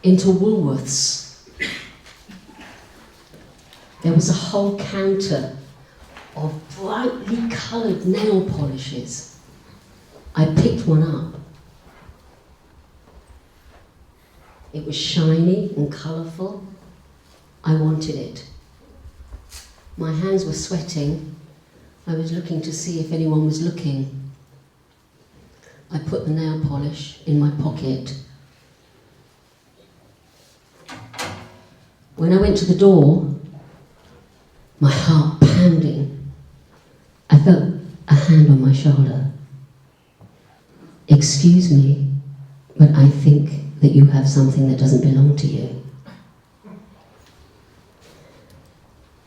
into Woolworths. There was a whole counter of brightly coloured nail polishes. I picked one up. It was shiny and colourful. I wanted it. My hands were sweating. I was looking to see if anyone was looking. I put the nail polish in my pocket. When I went to the door, my heart pounding, I felt a hand on my shoulder. "Excuse me, but I think that you have something that doesn't belong to you."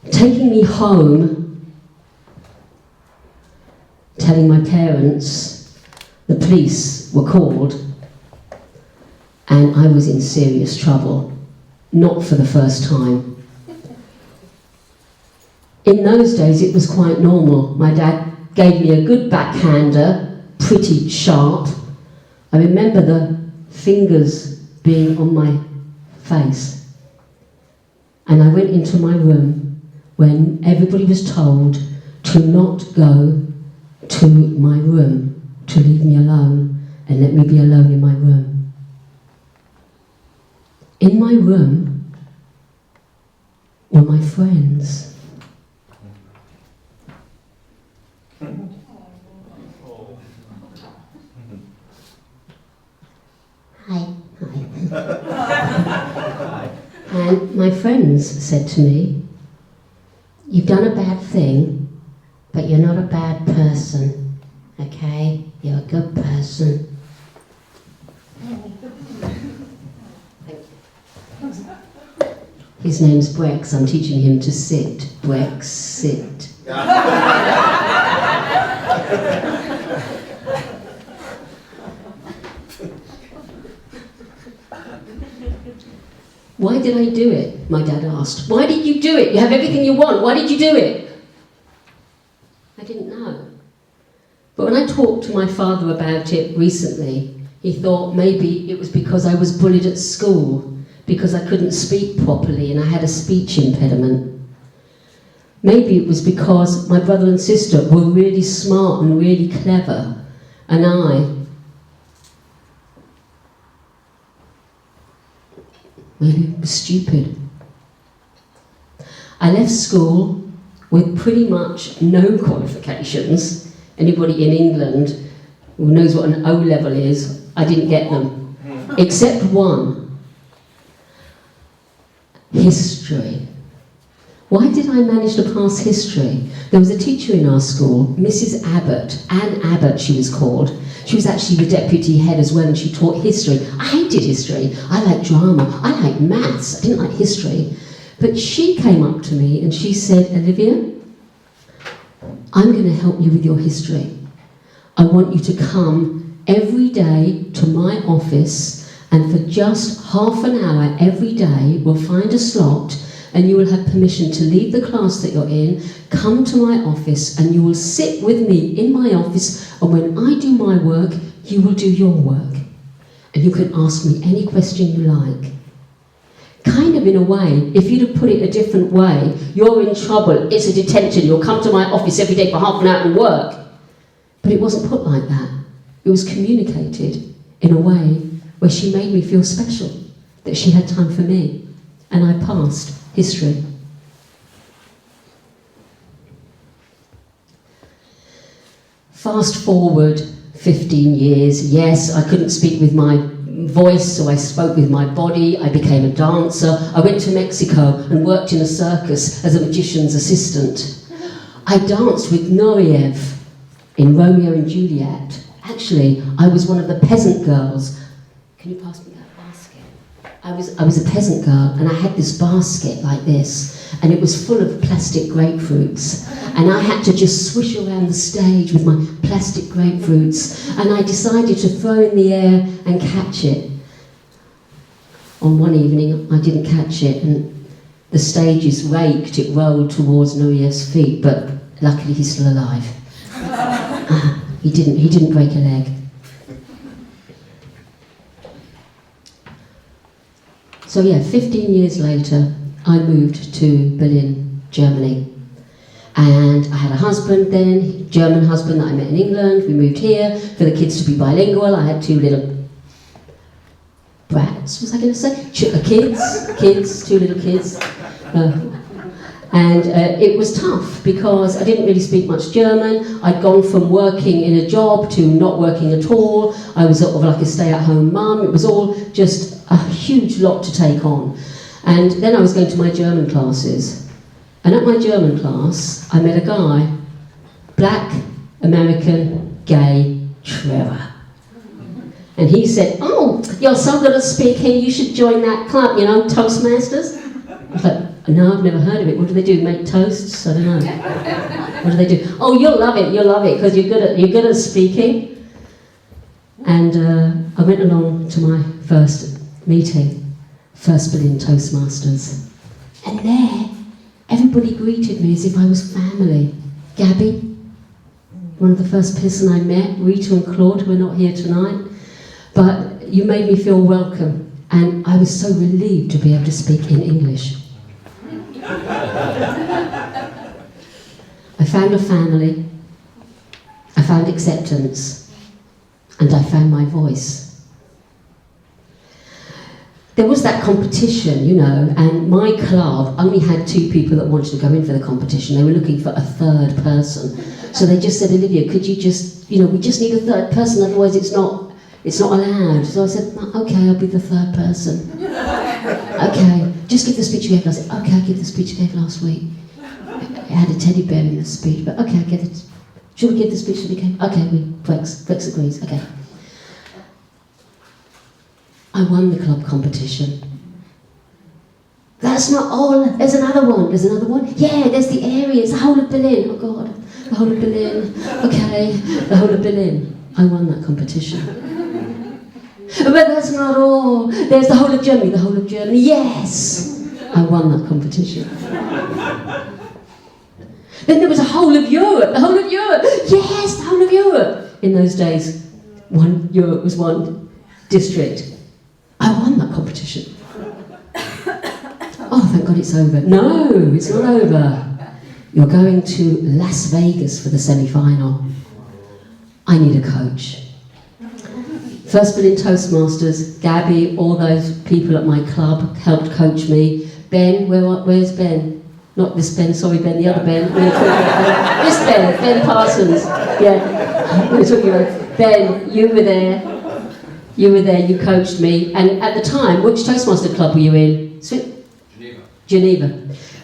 Taking me home, telling my parents, the police were called, and I was in serious trouble, not for the first time. In those days it was quite normal. My dad gave me a good backhander, pretty sharp. I remember the fingers being on my face. And I went into my room when everybody was told to not go to my room, to leave me alone and let me be alone in my room. In my room were my friends. Hi. And my friends said to me, "You've done a bad thing, but you're not a bad person, okay? You're a good person." His name's Brex. I'm teaching him to sit. Brex, sit. "Why did I do it?" my dad asked. "Why did you do it? You have everything you want. Why did you do it?" I didn't know. But when I talked to my father about it recently, he thought maybe it was because I was bullied at school, because I couldn't speak properly and I had a speech impediment. Maybe it was because my brother and sister were really smart and really clever, and I maybe was stupid. I left school with pretty much no qualifications. Anybody in England who knows what an O-level is, I didn't get them, except one. History. Why did I manage to pass history? There was a teacher in our school, Mrs. Abbott, Anne Abbott she was called. She was actually the deputy head as well, and she taught history. I hated history. I liked drama. I liked maths. I didn't like history. But she came up to me and she said, "Olivia, I'm going to help you with your history. I want you to come every day to my office, and for just half an hour every day, we'll find a slot and you will have permission to leave the class that you're in, come to my office, and you will sit with me in my office, and when I do my work, you will do your work. And you can ask me any question you like." Kind of in a way, if you'd have put it a different way, "You're in trouble, it's a detention, you'll come to my office every day for half an hour and work." But it wasn't put like that. It was communicated in a way where she made me feel special, that she had time for me, and I passed history. Fast forward 15 years, yes, I couldn't speak with my voice, so I spoke with my body. I became a dancer. I went to Mexico and worked in a circus as a magician's assistant. I danced with Nureyev in Romeo and Juliet. Actually, I was one of the peasant girls. Can you pass me that basket? I was a peasant girl, and I had this basket like this, and it was full of plastic grapefruits, and I had to just swish around the stage with my plastic grapefruits, and I decided to throw in the air and catch it. On one evening, I didn't catch it, and the stage is raked. It rolled towards Nuriyev's feet, but luckily he's still alive. He didn't break a leg. So yeah, 15 years later, I moved to Berlin, Germany. And I had a husband then, German husband that I met in England. We moved here for the kids to be bilingual. I had 2 little brats, was I going to say? Kids, 2 little kids. And it was tough because I didn't really speak much German. I'd gone from working in a job to not working at all. I was sort of like a stay-at-home mum. It was all just a huge lot to take on. And then I was going to my German classes. And at my German class, I met a guy, black, American, gay, Trevor. And he said, "Oh, you're so good at speaking, you should join that club, you know, Toastmasters." I was like, "No, I've never heard of it. What do they do, make toasts? I don't know. What do they do?" "Oh, you'll love it, because you're good at speaking." And I went along to my first meeting, first Berlin Toastmasters. And there, everybody greeted me as if I was family. Gabby, one of the first person I met, Rita and Claude, who are not here tonight. But you made me feel welcome, and I was so relieved to be able to speak in English. I found a family, I found acceptance, and I found my voice. There was that competition, you know, and my club only had 2 people that wanted to go in for the competition. They were looking for a 3rd person. So they just said, "Olivia, could you just, you know, we just need a 3rd person, otherwise it's not allowed." So I said, "Okay, I'll be the 3rd person." "Okay, just give the speech you gave last week." "Okay, I'll give the speech you gave last week." I had a teddy bear in the speech, but okay, I'll give it. "Should we give the speech that we gave?" "Okay, Flex agrees, okay." I won the club competition. That's not all, there's another one. Yeah, there's the area, it's the whole of Berlin. Oh God, the whole of Berlin. Okay, the whole of Berlin. I won that competition. But that's not all. There's the whole of Germany. Yes! I won that competition. Then there was the whole of Europe. Yes, the whole of Europe. In those days, Europe was one district. I won that competition. Oh, thank God it's over. No, it's not over. You're going to Las Vegas for the semi-final. I need a coach. First Berlin Toastmasters, Gabby, all those people at my club helped coach me. Ben, where's Ben? Not this Ben, sorry Ben, the other Ben. This Ben Parsons. Yeah, we're talking about Ben, you were there, you coached me. And at the time, which Toastmaster club were you in? Geneva.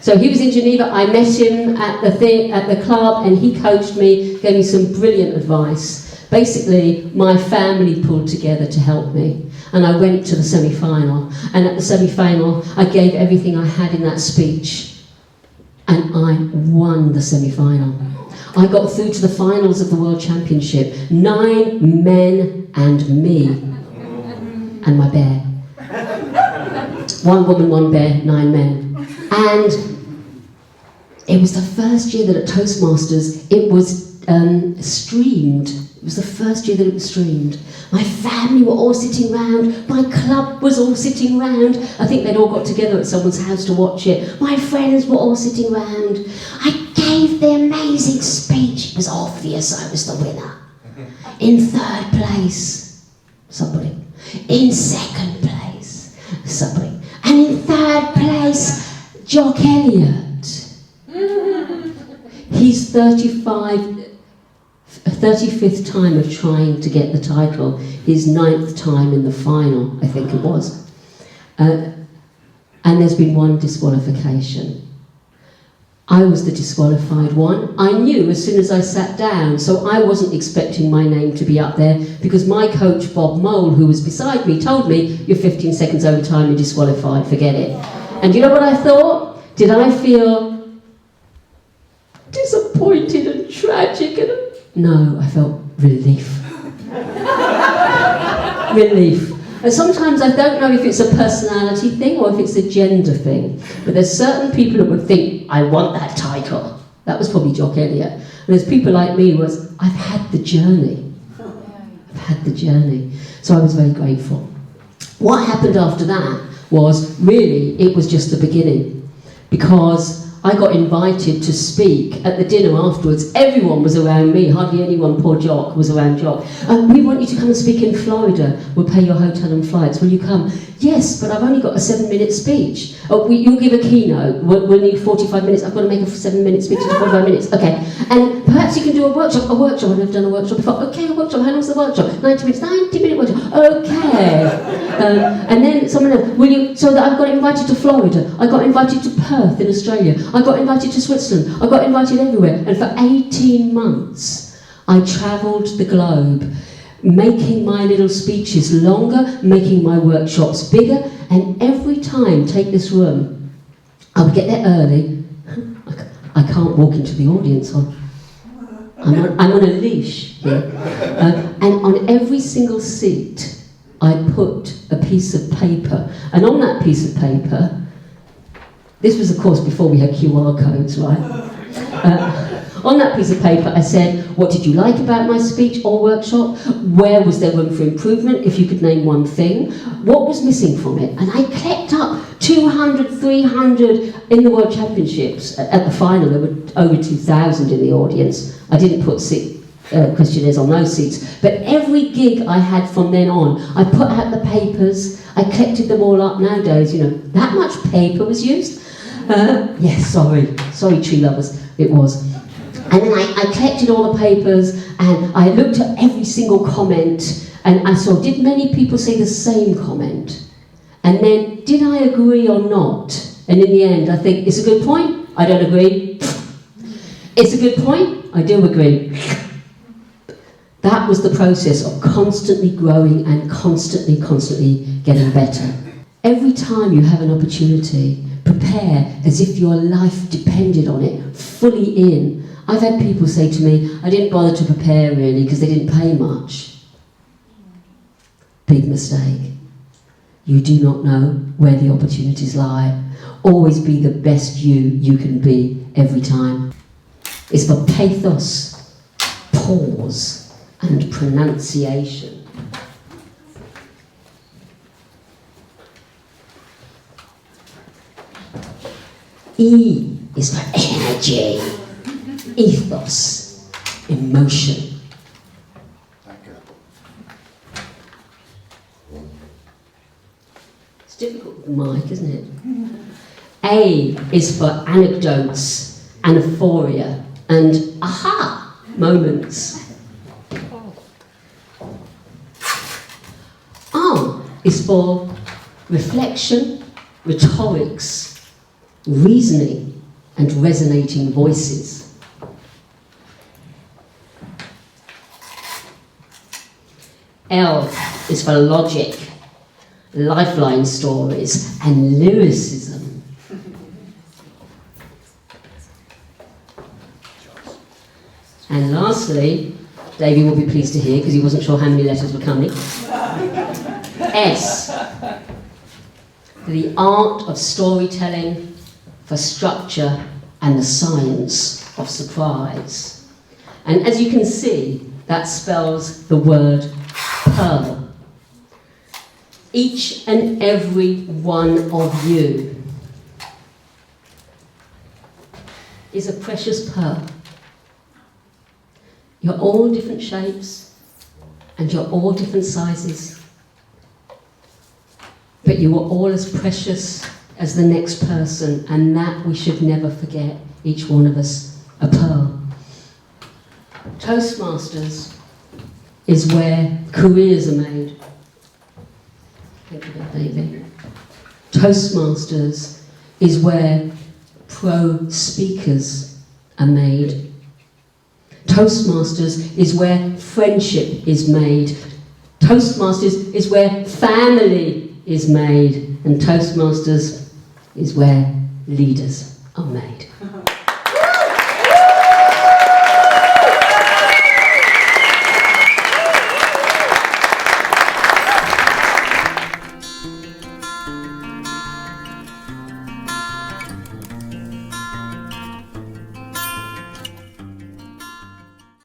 So he was in Geneva, I met him at the club, and he coached me, gave me some brilliant advice. Basically, my family pulled together to help me, and I went to the semi-final. And at the semi-final, I gave everything I had in that speech, and I won the semi-final. I got through to the finals of the World Championship. 9 men and me, and my bear. 1 woman, 1 bear, 9 men. And it was the first year that at Toastmasters it was streamed. It was the first year that it was streamed. My family were all sitting round, my club was all sitting round. I think they'd all got together at someone's house to watch it. My friends were all sitting round. I gave the amazing speech. It was obvious I was the winner. In 3rd place, somebody. In 2nd place, somebody. And in 3rd place, Jock Elliott. He's 35th time of trying to get the title. His 9th time in the final, I think it was. And there's been 1 disqualification. I was the disqualified one. I knew as soon as I sat down, so I wasn't expecting my name to be up there, because my coach, Bob Mole, who was beside me, told me, "You're 15 seconds over time, you're disqualified, forget it." And you know what I thought? Did I feel disappointed and tragic? No, I felt relief. Relief. And sometimes I don't know if it's a personality thing or if it's a gender thing, but there's certain people that would think, "I want that title." That was probably Jock Elliott. And there's people like me who was, I've had the journey. I've had the journey. So I was very grateful. What happened after that was really, it was just the beginning. Because I got invited to speak at the dinner afterwards. Everyone was around me, hardly anyone, poor Jock, was around Jock. We want you to come and speak in Florida. We'll pay your hotel and flights. Will you come? Yes, but I've only got a 7-minute speech. Oh, you'll give a keynote. We'll need 45 minutes. I've got to make a 7-minute speech in 45 minutes. Okay. And perhaps you can do a workshop. A workshop. I've never done a workshop before. Okay, a workshop. How long's the workshop? 90 minutes. 90-minute workshop. Okay. And then someone else, will you? So that I got invited to Florida. I got invited to Perth in Australia. I got invited to Switzerland. I got invited everywhere. And for 18 months, I travelled the globe, making my little speeches longer, making my workshops bigger, and every time, take this room, I would get there early. I can't walk into the audience. I'm on a leash here. And on every single seat, I put a piece of paper. And on that piece of paper, this was, of course, before we had QR codes, right? On that piece of paper, I said, what did you like about my speech or workshop? Where was there room for improvement, if you could name one thing? What was missing from it? And I kept up 200, 300 in the World Championships. At the final, there were over 2,000 in the audience. I didn't put questionnaires on those seats. But every gig I had from then on, I put out the papers, I collected them all up. Nowadays, you know, that much paper was used. Yes, sorry tree lovers, it was. And then I collected all the papers and I looked at every single comment and I saw, did many people say the same comment? And then, did I agree or not? And in the end, I think, it's a good point, I don't agree. It's a good point, I do agree. That was the process of constantly growing and constantly getting better. Every time you have an opportunity, prepare as if your life depended on it, fully in. I've had people say to me, I didn't bother to prepare really because they didn't pay much. Big mistake. You do not know where the opportunities lie. Always be the best you can be every time. It's for pathos, pause, and pronunciation. E is for energy, ethos, emotion. It's difficult with the mic, isn't it? A is for anecdotes, anaphoria, and aha moments. R is for reflection, rhetorics, reasoning, and resonating voices. L is for logic, lifeline stories, and lyricism. And lastly, Davey will be pleased to hear, because he wasn't sure how many letters were coming. S, the art of storytelling, for structure, and the science of surprise. And as you can see, that spells the word pearl. Each and every one of you is a precious pearl. You're all different shapes, and you're all different sizes. But you are all as precious as the next person, and that we should never forget, each one of us, a pearl. Toastmasters is where careers are made. Thank you, David. Toastmasters is where pro speakers are made. Toastmasters is where friendship is made. Toastmasters is where family is made. And Toastmasters is where leaders are made.